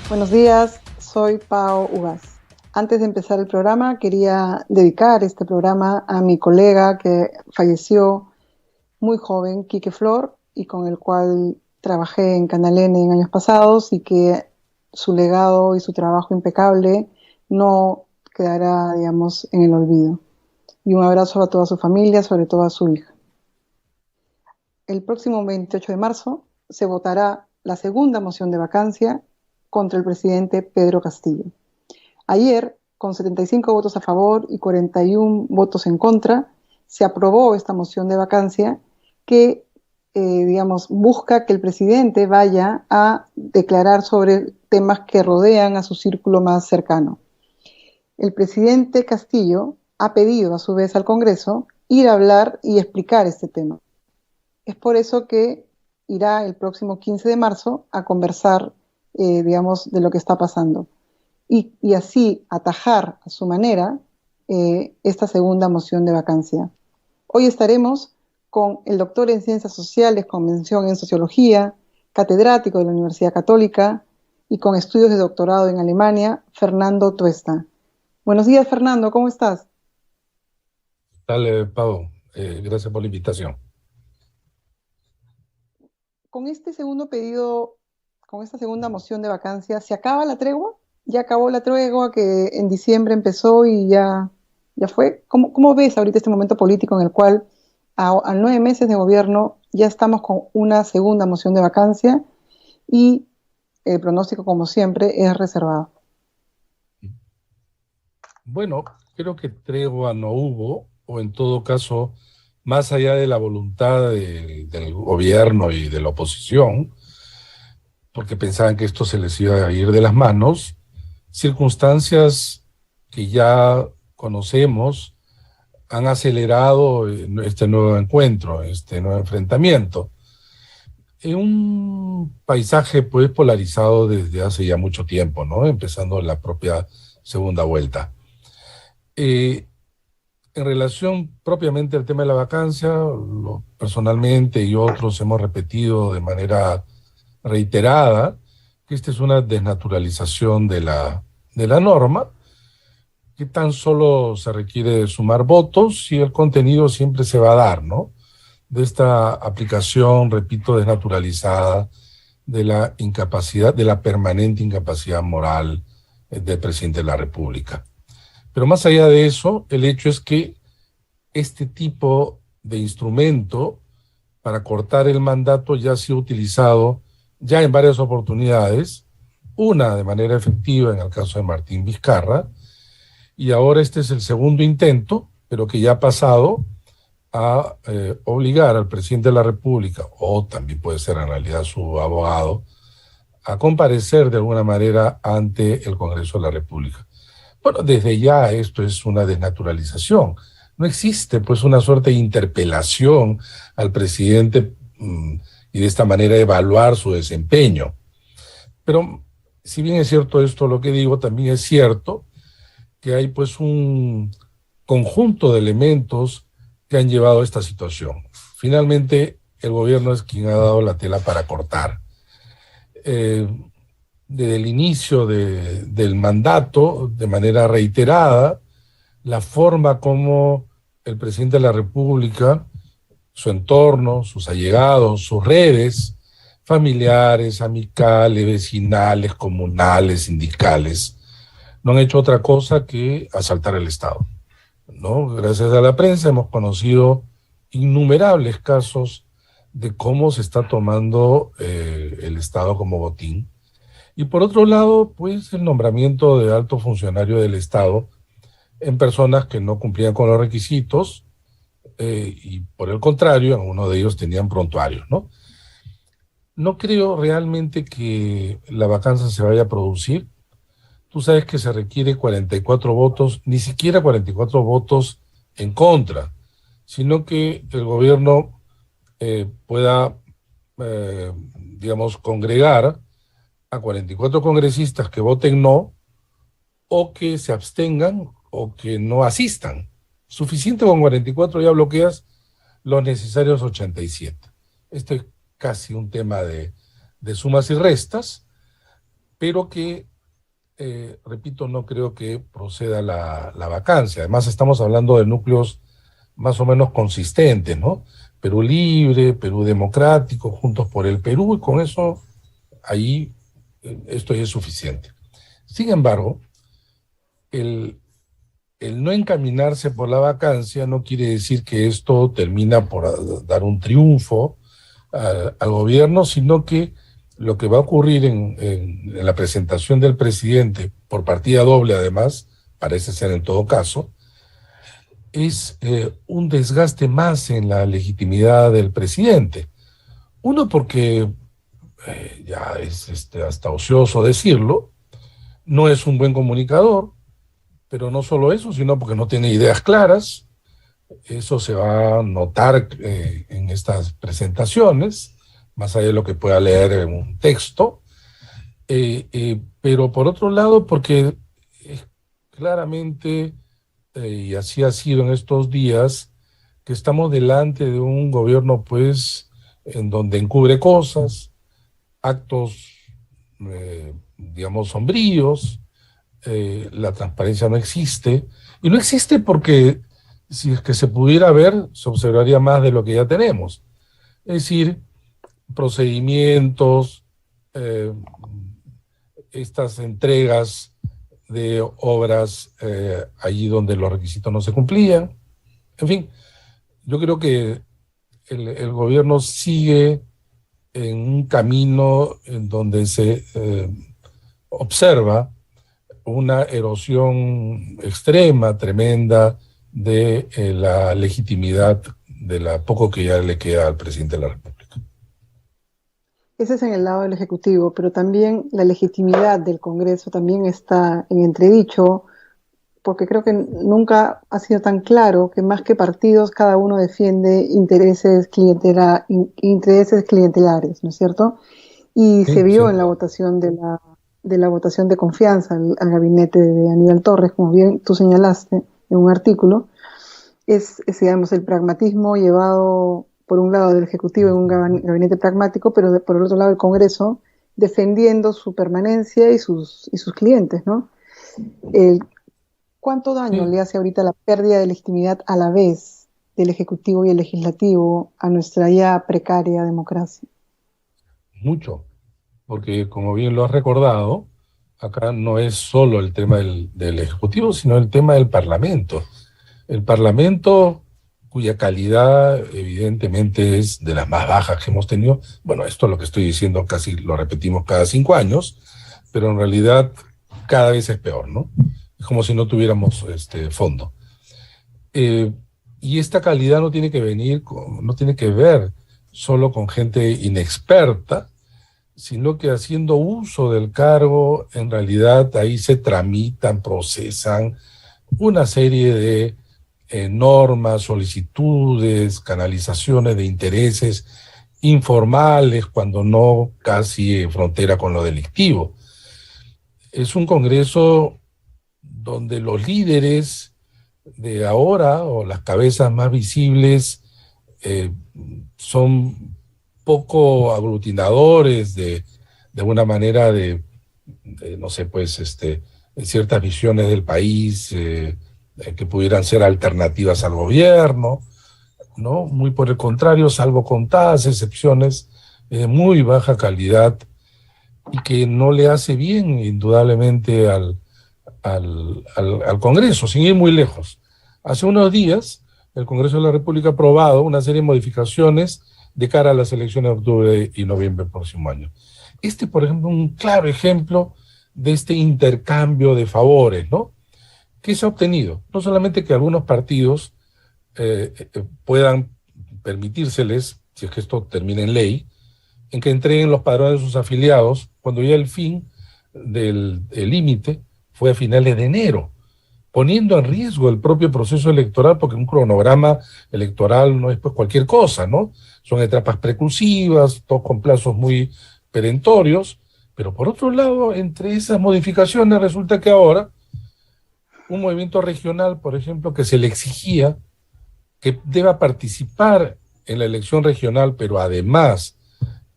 Buenos días, soy Pao Ugaz. Antes de empezar el programa, quería dedicar este programa a mi colega que falleció muy joven, Quique Flor, y con el cual trabajé en Canal N en años pasados y que su legado y su trabajo impecable no quedará, digamos, en el olvido. Y un abrazo a toda su familia, sobre todo a su hija. El próximo 28 de marzo se votará la segunda moción de vacancia contra el presidente Pedro Castillo. Ayer, con 75 votos a favor y 41 votos en contra, se aprobó esta moción de vacancia que, busca que el presidente vaya a declarar sobre temas que rodean a su círculo más cercano. El presidente Castillo ha pedido a su vez al Congreso ir a hablar y explicar este tema. Es por eso que irá el próximo 15 de marzo a conversar, de lo que está pasando y así atajar a su manera esta segunda moción de vacancia. Hoy estaremos con el doctor en Ciencias Sociales, con mención en Sociología, catedrático de la Universidad Católica y con estudios de doctorado en Alemania, Fernando Tuesta. Buenos días, Fernando, ¿cómo estás? Dale, Pau, gracias por la invitación. Con este segundo pedido, con esta segunda moción de vacancia, ¿se acaba la tregua? ¿Ya acabó la tregua que en diciembre empezó y ya fue? ¿Cómo ves ahorita este momento político en el cual a 9 meses de gobierno ya estamos con una segunda moción de vacancia y el pronóstico, como siempre, es reservado? Bueno, creo que tregua no hubo, o en todo caso, más allá de la voluntad del gobierno y de la oposición, porque pensaban que esto se les iba a ir de las manos, circunstancias que ya conocemos han acelerado este nuevo encuentro, este nuevo enfrentamiento. En un paisaje pues polarizado desde hace ya mucho tiempo, ¿no? Empezando la propia segunda vuelta. Eh, en relación propiamente al tema de la vacancia, personalmente y otros hemos repetido de manera reiterada que esta es una desnaturalización de la norma, que tan solo se requiere sumar votos y el contenido siempre se va a dar, ¿no? De esta aplicación, repito, desnaturalizada de la incapacidad, de la permanente incapacidad moral del presidente de la República. Pero más allá de eso, el hecho es que este tipo de instrumento para cortar el mandato ya ha sido utilizado ya en varias oportunidades, una de manera efectiva en el caso de Martín Vizcarra, y ahora este es el segundo intento, pero que ya ha pasado a obligar al presidente de la República, o también puede ser en realidad su abogado, a comparecer de alguna manera ante el Congreso de la República. Bueno, desde ya esto es una desnaturalización. No existe pues una suerte de interpelación al presidente y de esta manera evaluar su desempeño. Pero si bien es cierto esto lo que digo, también es cierto que hay pues un conjunto de elementos que han llevado a esta situación. Finalmente, el gobierno es quien ha dado la tela para cortar. Eh, Desde el inicio del mandato, de manera reiterada, la forma como el presidente de la República, su entorno, sus allegados, sus redes, familiares, amicales, vecinales, comunales, sindicales, no han hecho otra cosa que asaltar el Estado, ¿no? Gracias a la prensa hemos conocido innumerables casos de cómo se está tomando el Estado como botín. Y por otro lado, pues el nombramiento de alto funcionario del Estado en personas que no cumplían con los requisitos y por el contrario, algunos de ellos tenían prontuarios, ¿no? No creo realmente que la vacancia se vaya a producir. Tú sabes que se requiere 44 votos, ni siquiera 44 votos en contra, sino que el gobierno pueda, digamos, congregar a 44 congresistas que voten no, o que se abstengan, o que no asistan. Suficiente con 44, ya bloqueas los necesarios 87. Esto es casi un tema de sumas y restas, pero que, repito, no creo que proceda la vacancia. Además, estamos hablando de núcleos más o menos consistentes, ¿no? Perú Libre, Perú Democrático, Juntos por el Perú, y con eso ahí esto ya es suficiente. Sin embargo, el, el no encaminarse por la vacancia no quiere decir que esto termina por dar un triunfo al gobierno, sino que lo que va a ocurrir en la presentación del presidente, por partida doble además, parece ser en todo caso, es un desgaste más en la legitimidad del presidente. Uno, porque ya es hasta ocioso decirlo, no es un buen comunicador, pero no solo eso, sino porque no tiene ideas claras. Eso se va a notar en estas presentaciones, más allá de lo que pueda leer en un texto, pero por otro lado, porque claramente, y así ha sido en estos días, que estamos delante de un gobierno, pues, en donde encubre cosas, actos, digamos, sombríos, la transparencia no existe, y no existe porque si es que se pudiera ver, se observaría más de lo que ya tenemos. Es decir, procedimientos, eh, estas entregas de obras allí donde los requisitos no se cumplían. En fin, yo creo que el gobierno sigue en un camino en donde se observa una erosión extrema, tremenda, de la legitimidad de la poco que ya le queda al presidente de la República. Ese es en el lado del Ejecutivo, pero también la legitimidad del Congreso también está en entredicho, porque creo que nunca ha sido tan claro que más que partidos, cada uno defiende intereses clientelares, ¿no es cierto? Y se Sí, vio sí. en la votación de la votación de confianza al gabinete de Aníbal Torres, como bien tú señalaste en un artículo, es digamos, el pragmatismo llevado por un lado del Ejecutivo en un gabinete pragmático, pero por el otro lado el Congreso defendiendo su permanencia y sus clientes, ¿no? El, ¿Cuánto daño Sí, le hace ahorita la pérdida de legitimidad a la vez del Ejecutivo y el Legislativo a nuestra ya precaria democracia? mucho, porque como bien lo has recordado, acá no es solo el tema del Ejecutivo, sino el tema del Parlamento. El Parlamento, cuya calidad evidentemente es de las más bajas que hemos tenido, bueno, esto es lo que estoy diciendo, casi lo repetimos cada 5 años, pero en realidad cada vez es peor, ¿no? Es como si no tuviéramos fondo. Eh, y esta calidad no tiene que venir, no tiene que ver solo con gente inexperta, sino que haciendo uso del cargo, en realidad ahí se tramitan, procesan una serie de normas, solicitudes, canalizaciones de intereses informales, cuando no casi frontera con lo delictivo. Es un Congreso donde los líderes de ahora, o las cabezas más visibles, eh, son poco aglutinadores de una manera no sé, pues, ciertas visiones del país que pudieran ser alternativas al gobierno, ¿no? Muy por el contrario, salvo contadas excepciones de muy baja calidad y que no le hace bien, indudablemente, al Congreso, sin ir muy lejos. Hace unos días, el Congreso de la República ha aprobado una serie de modificaciones de cara a las elecciones de octubre y noviembre del próximo año. Por ejemplo, un claro ejemplo de este intercambio de favores, ¿no? ¿Qué se ha obtenido? No solamente que algunos partidos puedan permitírseles, si es que esto termina en ley, en que entreguen los padrones de sus afiliados cuando ya el fin del límite fue a finales de enero, poniendo en riesgo el propio proceso electoral, porque un cronograma electoral no es pues cualquier cosa, ¿no? Son etapas precursivas, todos con plazos muy perentorios, pero por otro lado, entre esas modificaciones resulta que ahora un movimiento regional, por ejemplo, que se le exigía que deba participar en la elección regional, pero además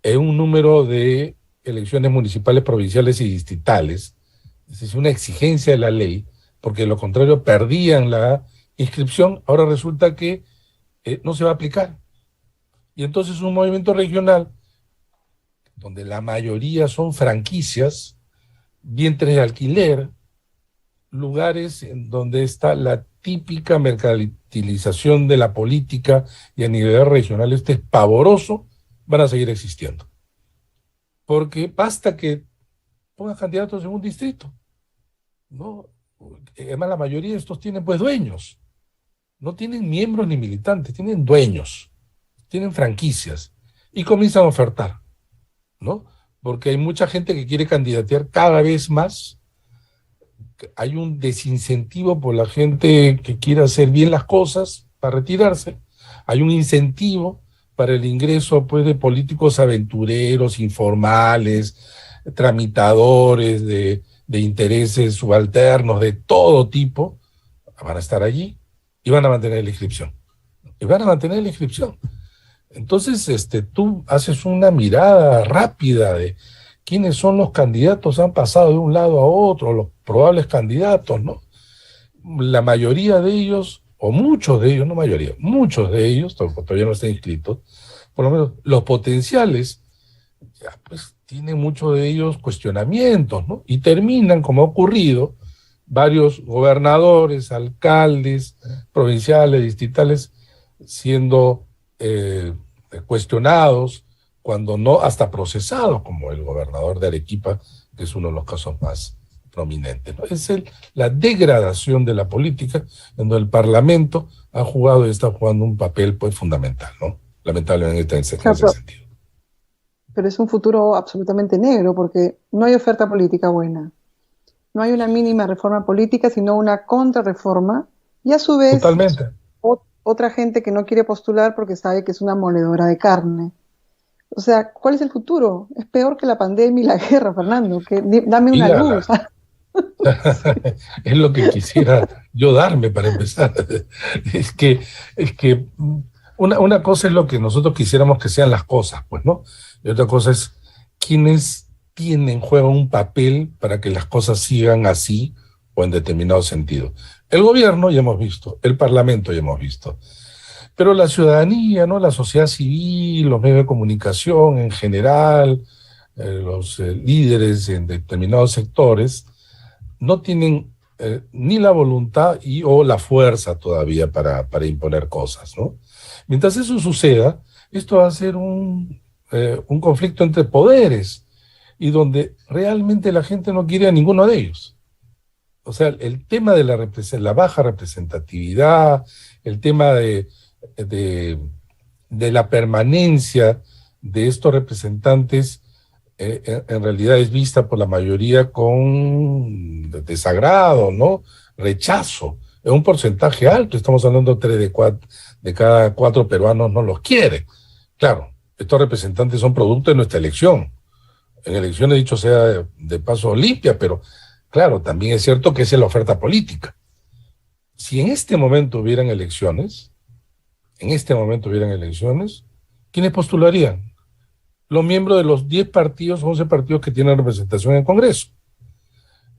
en un número de elecciones municipales, provinciales y distritales, es decir, una exigencia de la ley, porque de lo contrario perdían la inscripción, ahora resulta que no se va a aplicar. Y entonces un movimiento regional, donde la mayoría son franquicias, vientres de alquiler, lugares en donde está la típica mercantilización de la política y a nivel regional, este es pavoroso, van a seguir existiendo. Porque basta que pongas candidatos en un distrito, ¿no? Además, la mayoría de estos tienen pues dueños, no tienen miembros ni militantes, tienen dueños, tienen franquicias y comienzan a ofertar, ¿no? Porque hay mucha gente que quiere candidatear cada vez más. Hay un desincentivo por la gente que quiere hacer bien las cosas para retirarse. Hay un incentivo para el ingreso pues, de políticos aventureros, informales, tramitadores de intereses subalternos de todo tipo. Van a estar allí y van a mantener la inscripción. Y van a mantener la inscripción. Entonces, tú haces una mirada rápida de quiénes son los candidatos, han pasado de un lado a otro, los probables candidatos, ¿no? La mayoría de ellos, o muchos de ellos, no mayoría, muchos de ellos, todavía no están inscritos, por lo menos los potenciales, ya, pues tienen muchos de ellos cuestionamientos, ¿no? Y terminan, como ha ocurrido, varios gobernadores, alcaldes, provinciales, distritales, siendo cuestionados, cuando no hasta procesados, como el gobernador de Arequipa, que es uno de los casos más prominentes, ¿no? Es la degradación de la política, en donde el Parlamento ha jugado y está jugando un papel pues fundamental, ¿no? Lamentablemente en ese sentido. Pero es un futuro absolutamente negro, porque no hay oferta política buena. No hay una mínima reforma política, sino una contrarreforma, y a su vez totalmente otra gente que no quiere postular porque sabe que es una moledora de carne. O sea, ¿cuál es el futuro? Es peor que la pandemia y la guerra, Fernando, dame una luz. Es lo que quisiera yo darme para empezar. Es que una cosa es lo que nosotros quisiéramos que sean las cosas, pues, ¿no? Y otra cosa es quienes juegan un papel para que las cosas sigan así o en determinado sentido. El gobierno ya hemos visto, el Parlamento ya hemos visto, pero la ciudadanía, ¿no? La sociedad civil, los medios de comunicación en general, los líderes en determinados sectores, no tienen ni la voluntad o la fuerza todavía para imponer cosas, ¿no? Mientras eso suceda, esto va a ser un conflicto entre poderes y donde realmente la gente no quiere a ninguno de ellos. O sea, el tema de la baja representatividad, el tema de la permanencia de estos representantes en realidad es vista por la mayoría con desagrado, ¿no? Rechazo. Es un porcentaje alto, estamos hablando de 3 de cada 4 peruanos no los quieren. Claro, estos representantes son producto de nuestra elección. En elecciones, dicho sea de paso, limpia, pero claro, también es cierto que esa es la oferta política. Si en este momento hubieran elecciones, ¿quiénes postularían? Los miembros de los 10 partidos, 11 partidos que tienen representación en el Congreso.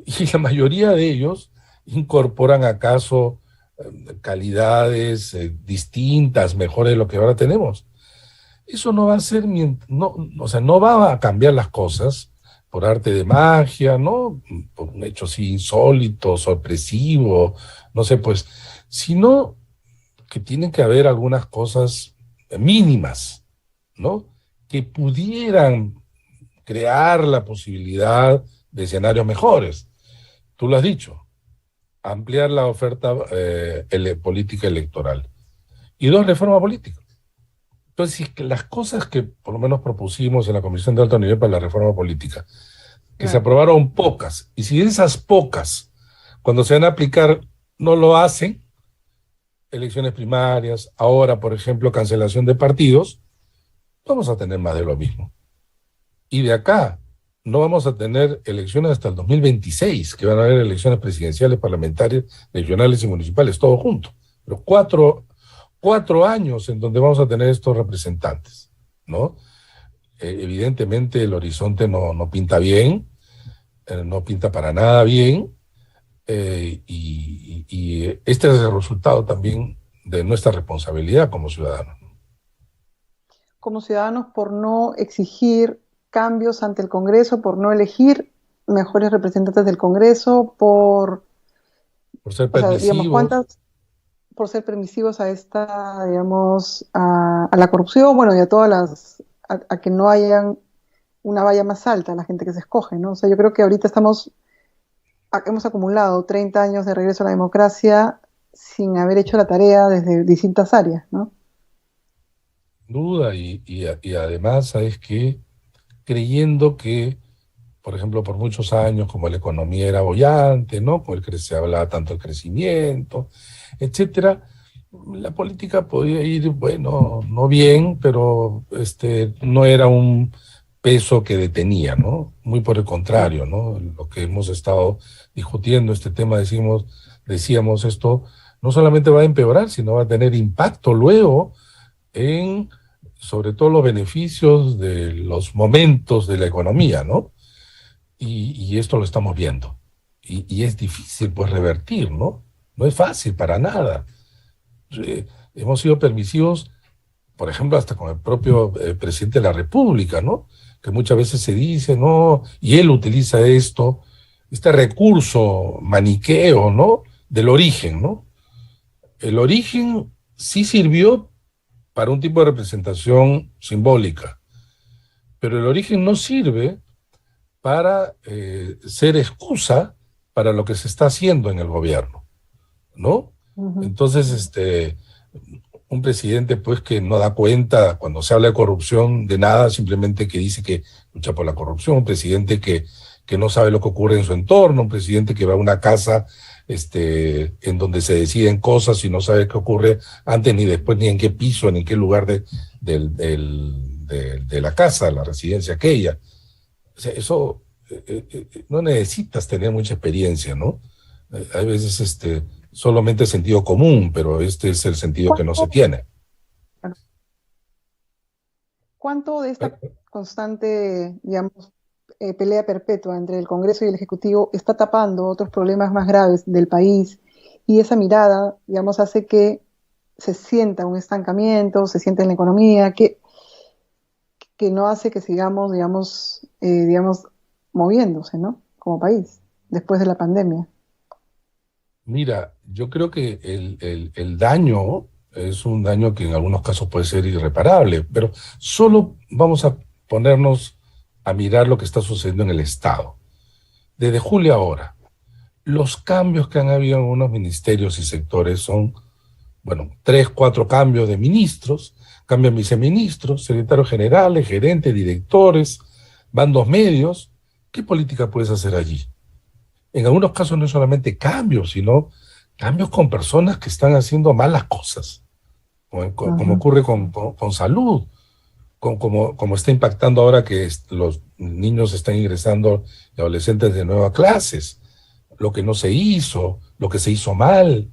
Y la mayoría de ellos incorporan acaso calidades distintas, mejores de lo que ahora tenemos. Eso no va a ser, no va a cambiar las cosas por arte de magia, ¿no? Por un hecho así insólito, sorpresivo, no sé, pues, sino que tienen que haber algunas cosas mínimas, ¿no? Que pudieran crear la posibilidad de escenarios mejores. Tú lo has dicho, ampliar la oferta política electoral. Y 2, reforma política. Entonces, si las cosas que por lo menos propusimos en la Comisión de Alto Nivel para la Reforma Política, que se aprobaron pocas, y si esas pocas, cuando se van a aplicar, no lo hacen, elecciones primarias, ahora, por ejemplo, cancelación de partidos, vamos a tener más de lo mismo. Y de acá no vamos a tener elecciones hasta el 2026, que van a haber elecciones presidenciales, parlamentarias, regionales y municipales, todo junto. Pero 4 años en donde vamos a tener estos representantes, ¿no? evidentemente el horizonte no pinta bien, no pinta para nada bien, y este es el resultado también de nuestra responsabilidad como ciudadanos. Como ciudadanos, por no exigir cambios ante el Congreso, por no elegir mejores representantes del Congreso, Por ser o sea, digamos, permisivos. por ser permisivos a esta, digamos, a la corrupción, bueno, y a todas a que no hayan una valla más alta a la gente que se escoge, ¿no? O sea, yo creo que ahorita hemos acumulado 30 años de regreso a la democracia sin haber hecho la tarea desde distintas áreas, ¿no? Duda, y además, ¿sabes qué? Creyendo que, por ejemplo, por muchos años, como la economía era boyante, ¿no? Con el que se hablaba tanto del crecimiento, etcétera, la política podía ir, bueno, no bien, pero no era un peso que detenía, ¿no? Muy por el contrario, ¿no? Lo que hemos estado discutiendo, este tema, decíamos, esto no solamente va a empeorar, sino va a tener impacto luego en, sobre todo, los beneficios de los momentos de la economía, ¿no? Y esto lo estamos viendo. Y es difícil, pues, revertir, ¿no? No es fácil para nada. Hemos sido permisivos, por ejemplo, hasta con el propio presidente de la República, ¿no? Que muchas veces se dice, ¿no? Y él utiliza este recurso maniqueo, ¿no? Del origen, ¿no? El origen sí sirvió para un tipo de representación simbólica, pero el origen no sirve para ser excusa para lo que se está haciendo en el gobierno, ¿no? Ujú. Entonces, un presidente pues que no da cuenta cuando se habla de corrupción de nada, simplemente que dice que lucha por la corrupción, un presidente que no sabe lo que ocurre en su entorno, un presidente que va a una casa en donde se deciden cosas y no sabe qué ocurre antes ni después, ni en qué piso, ni en qué lugar de la casa, la residencia aquella. O sea, eso no necesitas tener mucha experiencia, ¿no? Hay veces solamente sentido común, pero este es el sentido que no se ¿Cuánto, tiene. cuánto de esta constante, digamos, pelea perpetua entre el Congreso y el Ejecutivo está tapando otros problemas más graves del país? Y esa mirada, digamos, hace que se sienta un estancamiento, se sienta en la economía, que no hace que sigamos, digamos, moviéndose, ¿no? Como país, después de la pandemia. Mira, yo creo que el daño es un daño que en algunos casos puede ser irreparable, pero solo vamos a ponernos a mirar lo que está sucediendo en el Estado. Desde julio a ahora, los cambios que han habido en unos ministerios y sectores son, bueno, 3, 4 cambios de ministros, cambian viceministros, secretarios generales, gerentes, directores, bandos medios. ¿Qué política puedes hacer allí? En algunos casos no es solamente cambios, sino cambios con personas que están haciendo malas cosas, como Ujú. ocurre con salud, como está impactando ahora que los niños están ingresando y adolescentes de nuevo a clases, lo que no se hizo, lo que se hizo mal,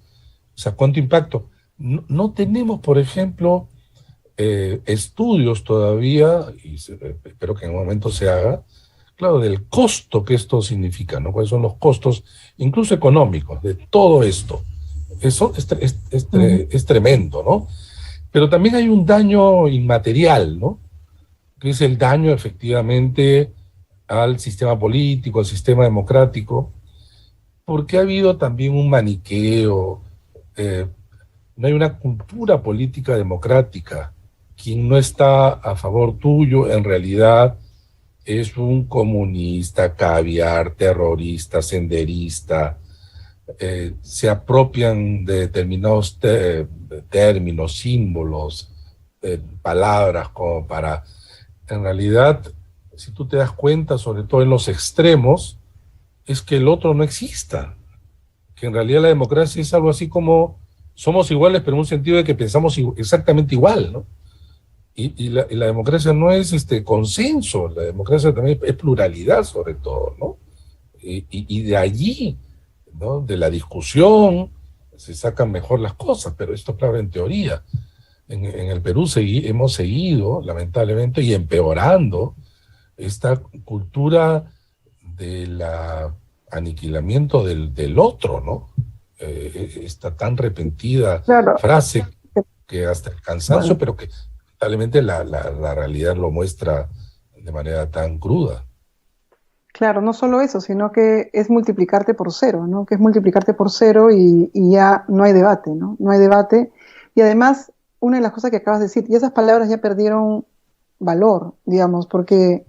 o sea, ¿cuánto impacto? No tenemos, por ejemplo, estudios todavía, y espero que en un momento se haga, claro, del costo que esto significa, ¿no? ¿Cuáles son los costos, incluso económicos, de todo esto? Eso Ujú. es tremendo, ¿no? Pero también hay un daño inmaterial, ¿no? Que es el daño efectivamente al sistema político, al sistema democrático, porque ha habido también un maniqueo, eh, no hay una cultura política democrática. Quien no está a favor tuyo en realidad es un comunista, caviar, terrorista, senderista, se apropian de determinados términos, símbolos, palabras como para, en realidad, si tú te das cuenta, sobre todo en los extremos, es que el otro no exista, que en realidad la democracia es algo así como somos iguales, pero en un sentido de que pensamos exactamente igual, ¿no? Y la democracia no es consenso, la democracia también es pluralidad sobre todo, ¿no? Y de allí, ¿no? De la discusión, se sacan mejor las cosas, pero esto, claro, en teoría. en el Perú hemos seguido, lamentablemente, y empeorando esta cultura del aniquilamiento del otro, ¿no? Esta tan repentida Claro, frase que hasta el cansancio, bueno, pero que lamentablemente la realidad lo muestra de manera tan cruda. claro, no solo eso, sino que es multiplicarte por cero, ¿no? Que es multiplicarte por cero y ya no hay debate, ¿no? No hay debate. Y además, una de las cosas que acabas de decir, y esas palabras ya perdieron valor, digamos, porque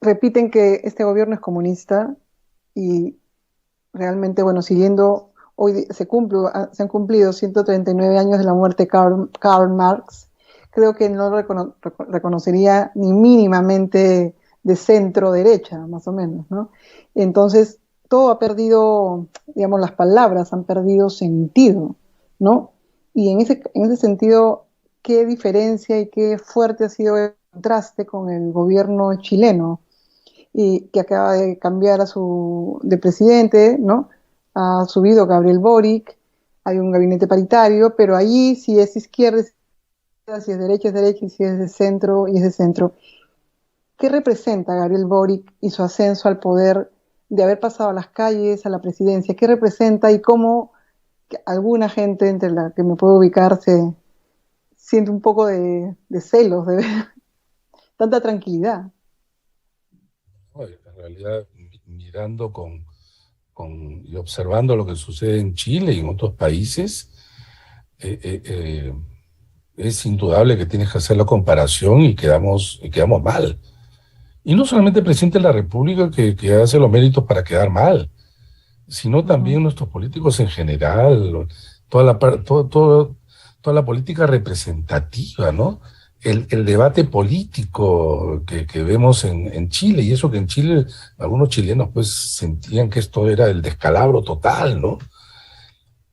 repiten que este gobierno es comunista y realmente, bueno, siguiendo, hoy se han cumplido 139 años de la muerte de Karl Marx, creo que no lo reconocería ni mínimamente de centro derecha, más o menos, ¿no? Entonces, todo ha perdido, digamos, las palabras han perdido sentido, ¿no? Y en ese sentido, qué diferencia y qué fuerte ha sido el contraste con el gobierno chileno, y que acaba de cambiar de presidente, ¿no? Ha subido Gabriel Boric, hay un gabinete paritario, pero allí si es izquierda, es izquierda, si es derecha, y si es de centro, y es de centro. ¿Qué representa Gabriel Boric y su ascenso al poder de haber pasado a las calles, a la presidencia? ¿Qué representa y cómo alguna gente entre la que me puedo ubicar se siente un poco de celos de ver tanta tranquilidad? ¿No? En realidad, mirando y observando lo que sucede en Chile y en otros países, eh, eh, eh, es indudable que tienes que hacer la comparación y quedamos mal. Y no solamente el presidente de la República que hace los méritos para quedar mal, sino Ujú. también nuestros políticos en general, toda la política representativa, ¿no? El debate político que vemos en Chile, y eso que en Chile algunos chilenos pues sentían que esto era el descalabro total, ¿no?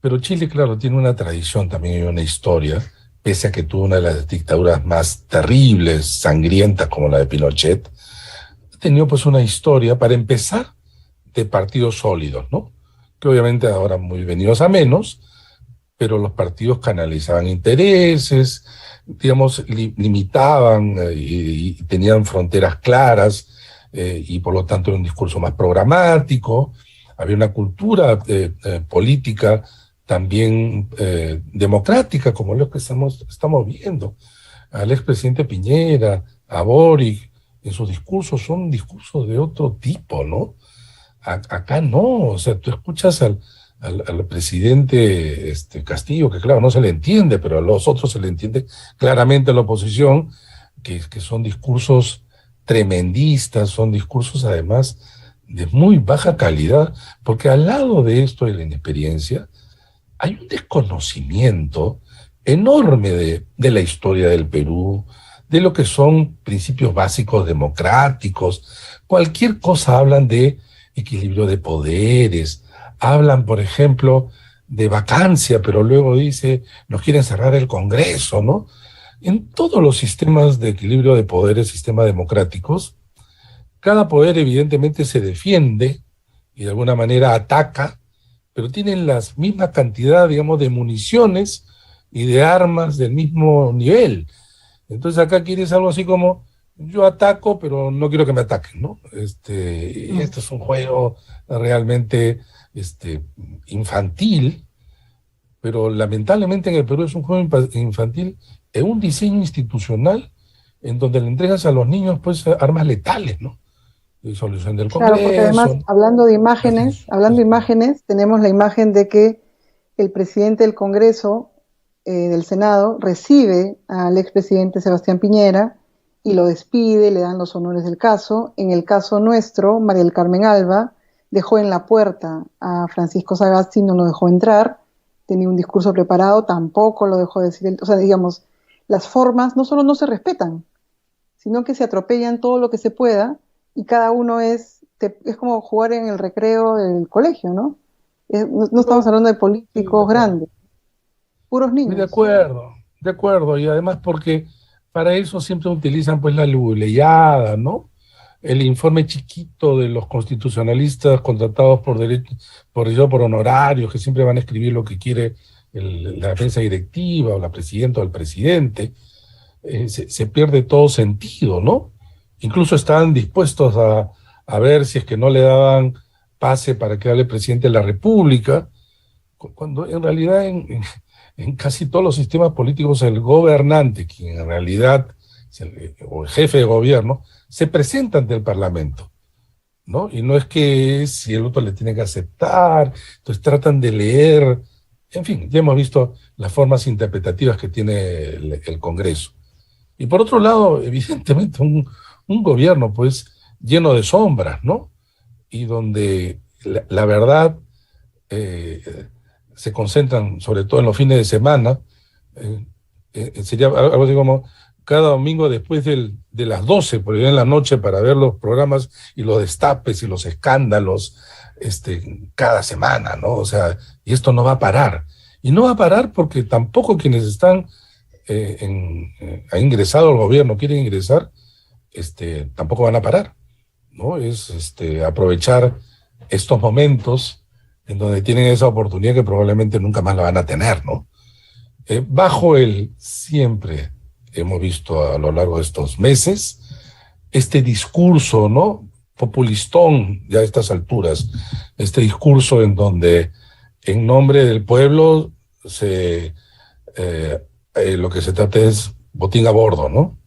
Pero Chile, claro, tiene una tradición también y una historia, pese a que tuvo una de las dictaduras más terribles, sangrientas como la de Pinochet, ha tenido pues una historia, para empezar, de partidos sólidos, ¿no? Que obviamente ahora muy venidos a menos, pero los partidos canalizaban intereses, digamos, limitaban y tenían fronteras claras, y por lo tanto era un discurso más programático. Había una cultura política también democrática, como lo que estamos viendo. Al expresidente Piñera, a Boric, en sus discursos son discursos de otro tipo, ¿no? Acá no, o sea, tú escuchas al presidente Castillo, que claro, no se le entiende, pero a los otros se le entiende claramente a la oposición, que son discursos tremendistas, son discursos además de muy baja calidad, porque al lado de esto de la inexperiencia, hay un desconocimiento enorme de la historia del Perú, de lo que son principios básicos democráticos. Cualquier cosa hablan de equilibrio de poderes, hablan, por ejemplo, de vacancia, pero luego dice, nos quieren cerrar el Congreso, ¿no? En todos los sistemas de equilibrio de poderes, sistemas democráticos, cada poder evidentemente se defiende y de alguna manera ataca, pero tienen la misma cantidad, digamos, de municiones y de armas del mismo nivel. Entonces acá quieres algo así como, yo ataco, pero no quiero que me ataquen, ¿no? Mm. Este es un juego realmente infantil, pero lamentablemente en el Perú es un juego infantil en un diseño institucional en donde le entregas a los niños pues armas letales, ¿no? Disolución del Claro, porque además, Congreso. hablando de imágenes, tenemos la imagen de que el presidente del Congreso, del Senado, recibe al expresidente Sebastián Piñera y lo despide, le dan los honores del caso. En el caso nuestro, María del Carmen Alba dejó en la puerta a Francisco Sagasti, no lo dejó entrar, tenía un discurso preparado, tampoco lo dejó decir. O sea, digamos, las formas no solo no se respetan, sino que se atropellan todo lo que se pueda y cada uno es como jugar en el recreo del colegio, ¿no? No estamos No, hablando de sí, de políticos acuerdo. grandes, puros Estoy de niños. acuerdo, de acuerdo. Y además porque para eso siempre utilizan pues la leyada, ¿no? El informe chiquito de los constitucionalistas contratados por derecho, por honorarios, que siempre van a escribir lo que quiere la mesa directiva o la presidenta o el presidente, se pierde todo sentido, ¿no? Incluso estaban dispuestos a ver si es que no le daban pase para que hable el presidente de la República, cuando en realidad en casi todos los sistemas políticos el gobernante, quien en realidad es o el jefe de gobierno, se presenta ante el Parlamento, ¿no? Y no es que si el otro le tiene que aceptar, entonces tratan de leer, en fin, ya hemos visto las formas interpretativas que tiene el Congreso. Y por otro lado, evidentemente, un gobierno, pues, lleno de sombras, ¿no? Y donde la verdad se concentran, sobre todo en los fines de semana, eh, sería algo así como cada domingo después de las 12, por ahí en la noche, para ver los programas y los destapes y los escándalos cada semana, ¿no? O sea, y esto no va a parar. Y no va a parar porque tampoco quienes están ha ingresado al gobierno, quieren ingresar, tampoco van a parar, ¿no? Es aprovechar estos momentos en donde tienen esa oportunidad que probablemente nunca más la van a tener, ¿no? Bajo siempre hemos visto a lo largo de estos meses, este discurso, ¿no? Populistón, ya a estas alturas, este discurso en donde en nombre del pueblo lo que se trata es botín a bordo, ¿no?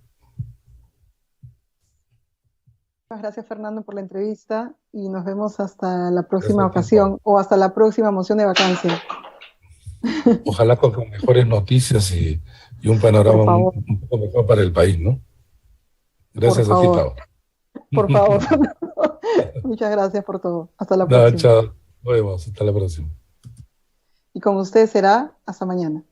Muchas gracias, Fernando, por la entrevista y nos vemos hasta la próxima ocasión o hasta la próxima moción de vacancia. Ojalá con mejores noticias y un panorama un poco mejor para el país, ¿no? Gracias a ti, Pau. Por favor. Muchas gracias por todo. Hasta la próxima. Chao. Nos vemos. Hasta la próxima. Y con usted será hasta mañana.